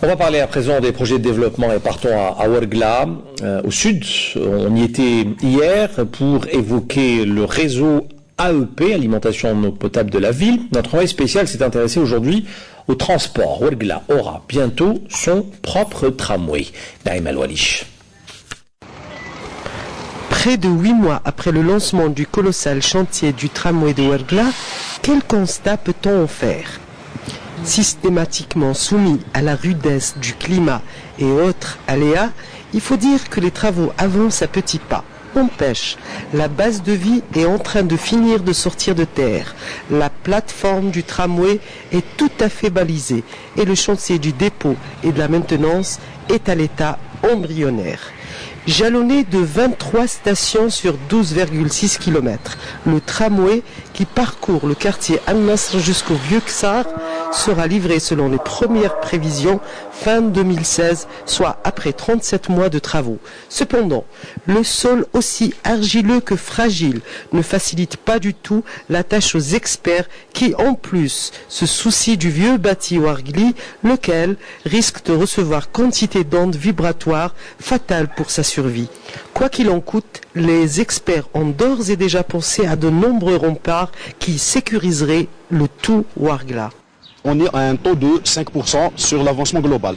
On va parler à présent des projets de développement et partons à Ouargla, au sud. On y était hier pour évoquer le réseau AEP, alimentation en eau potable de la ville. Notre envoyé spécial s'est intéressé aujourd'hui au transport. Ouargla aura bientôt son propre tramway. Naïm Al-Walish. Près de 8 mois après le lancement du colossal chantier du tramway de Ouargla, quel constat peut-on en faire ? Systématiquement soumis à la rudesse du climat et autres aléas, il faut dire que les travaux avancent à petits pas. N'empêche, la base de vie est en train de finir de sortir de terre. La plateforme du tramway est tout à fait balisée et le chantier du dépôt et de la maintenance est à l'état embryonnaire. Jalonné de 23 stations sur 12,6 km, le tramway qui parcourt le quartier Al-Nasr jusqu'au Vieux-Ksar sera livré selon les premières prévisions fin 2016, soit après 37 mois de travaux. Cependant, le sol aussi argileux que fragile ne facilite pas du tout la tâche aux experts qui en plus se soucient du vieux bâti Ouargli, lequel risque de recevoir quantité d'ondes vibratoires fatales pour sa survie. Quoi qu'il en coûte, les experts ont d'ores et déjà pensé à de nombreux remparts qui sécuriseraient le tout Ouargla. On est à un taux de 5% sur l'avancement global.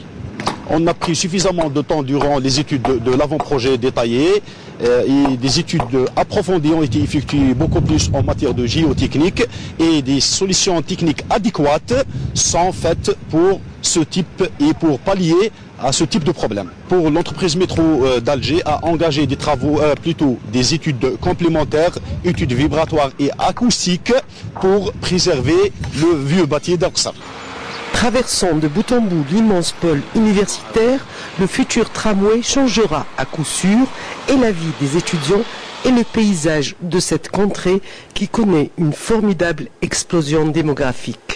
On a pris suffisamment de temps durant les études de l'avant-projet détaillé et des études approfondies ont été effectuées beaucoup plus en matière de géotechnique et des solutions techniques adéquates sont faites pour ce type et pour pallier à ce type de problème. Pour l'entreprise métro d'Alger a engagé des travaux, plutôt des études complémentaires, études vibratoires et acoustiques pour préserver le vieux bâti d'Aksar. Traversant de bout en bout l'immense pôle universitaire, le futur tramway changera à coup sûr et la vie des étudiants et le paysage de cette contrée qui connaît une formidable explosion démographique.